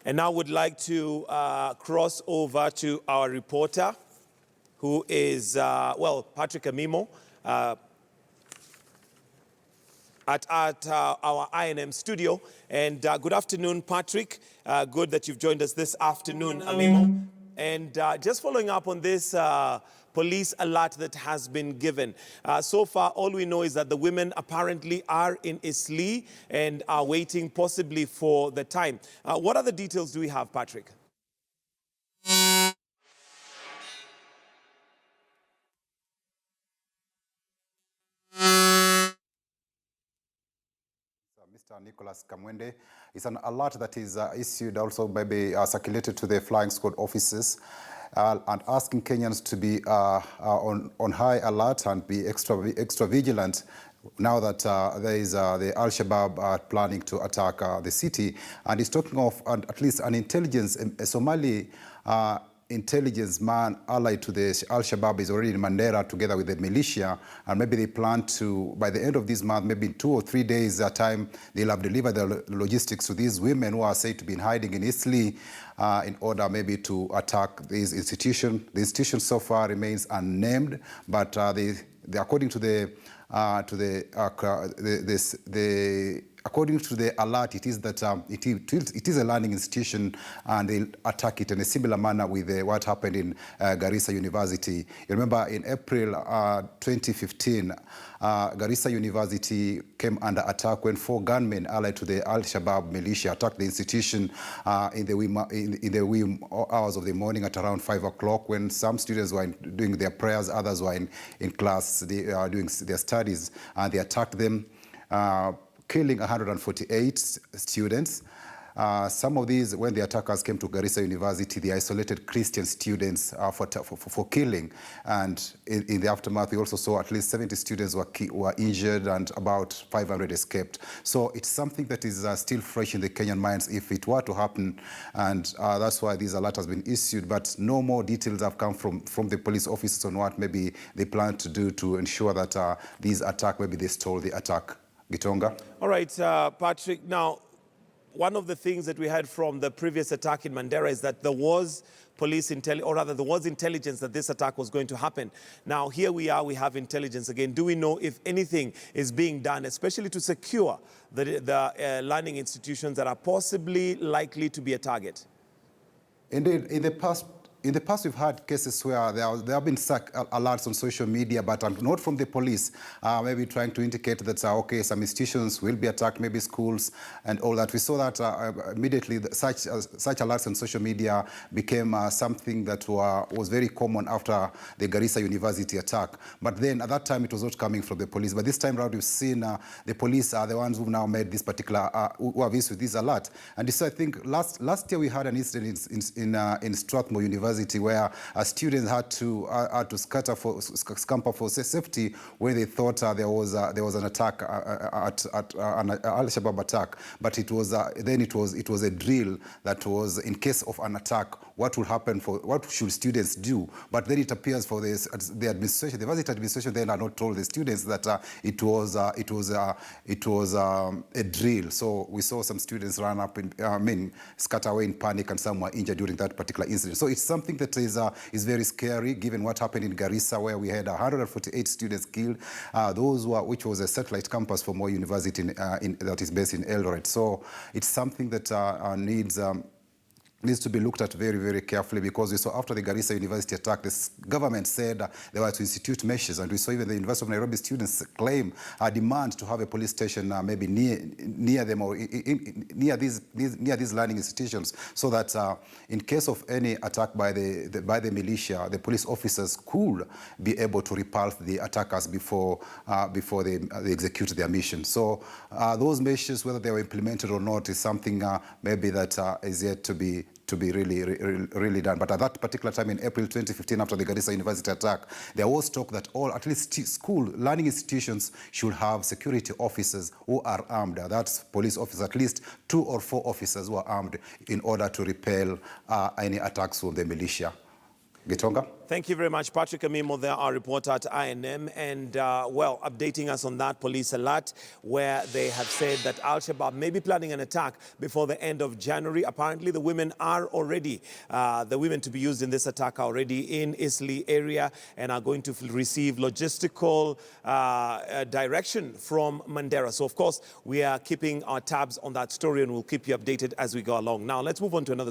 And now would like to cross over to our reporter, who is, Patrick Amimo, at our INM studio. And good afternoon, Patrick. Good that you've joined us this afternoon, Amimo. And just following up on this police alert that has been given. So far, all we know is that the women apparently are in Isli and are waiting possibly for the time. What other details do we have, Patrick? Mr. Nicholas Kamwende, it's an alert that is issued, also maybe circulated to the flying squad officers, and asking Kenyans to be on high alert and be extra vigilant now that there is the Al-Shabaab planning to attack the city. And he's talking of at least an intelligence, a Somali intelligence man allied to the Al-Shabaab is already in Mandera together with the militia, and maybe they plan to, by the end of this month, maybe in 2 or 3 days time, they'll have delivered the logistics to these women who are said to be hiding in Isli in order maybe to attack this institution. The institution so far remains unnamed, but according to the according to the alert, it is that it is a learning institution, and they'll attack it in a similar manner with what happened in Garissa University. You remember in April 2015, Garissa University came under attack when 4 gunmen allied to the Al-Shabaab militia attacked the institution in the wee hours of the morning at around 5 o'clock, when some students were doing their prayers, others were in class doing their studies, and they attacked them, killing 148 students. Some of these, when the attackers came to Garissa University, they isolated Christian students for killing. And in the aftermath, we also saw at least 70 students were injured and about 500 escaped. So it's something that is still fresh in the Kenyan minds if it were to happen. And that's why this alert has been issued. But no more details have come from the police officers on what maybe they plan to do to ensure that these attack, maybe they stole the attack. Gitonga. All right, Patrick. Now, one of the things that we heard from the previous attack in Mandera is that there was there was intelligence that this attack was going to happen. Now, here we are, we have intelligence again. Do we know if anything is being done, especially to secure the learning institutions that are possibly likely to be a target? Indeed, in the past, we've had cases where there have been alerts on social media, but not from the police, maybe trying to indicate that, okay, some institutions will be attacked, maybe schools and all that. We saw that immediately such alerts on social media became something that was very common after the Garissa University attack. But then at that time, it was not coming from the police. But this time around, we've seen the police are the ones who now made this particular, who have issued this alert. And so I think last year we had an incident in Strathmore University, where students had to scamper for safety when they thought there was an attack, an Al-Shabaab attack. But it was a drill that was in case of an attack. What will happen? What should students do? But then it appears for the administration, the visit administration, then are not told the students that it was a drill. So we saw some students run up scatter away in panic, and some were injured during that particular incident. So it's something that is very scary, given what happened in Garissa, where we had 148 students killed, which was a satellite campus for Moi University that is based in Eldoret. So it's something that needs to be looked at very, very carefully, because we saw after the Garissa University attack, the government said they were to institute measures, and we saw even the University of Nairobi students claim a demand to have a police station maybe near them, or near these learning institutions, so that in case of any attack by the militia, the police officers could be able to repulse the attackers before they execute their mission. So those measures, whether they were implemented or not, is something maybe that is yet to be really done. But at that particular time in April 2015, after the Garissa University attack, there was talk that at least school learning institutions should have security officers who are armed. That's police officers, at least 2 or 4 officers who are armed, in order to repel any attacks from the militia. Gitonga. Thank you very much, Patrick Amimo, there, our reporter at INM, and well, updating us on that police alert where they have said that Al-Shabaab may be planning an attack before the end of January. Apparently, the women are already, the women to be used in this attack are already in Isli area and are going to receive logistical direction from Mandera. So, of course, we are keeping our tabs on that story and we'll keep you updated as we go along. Now, let's move on to another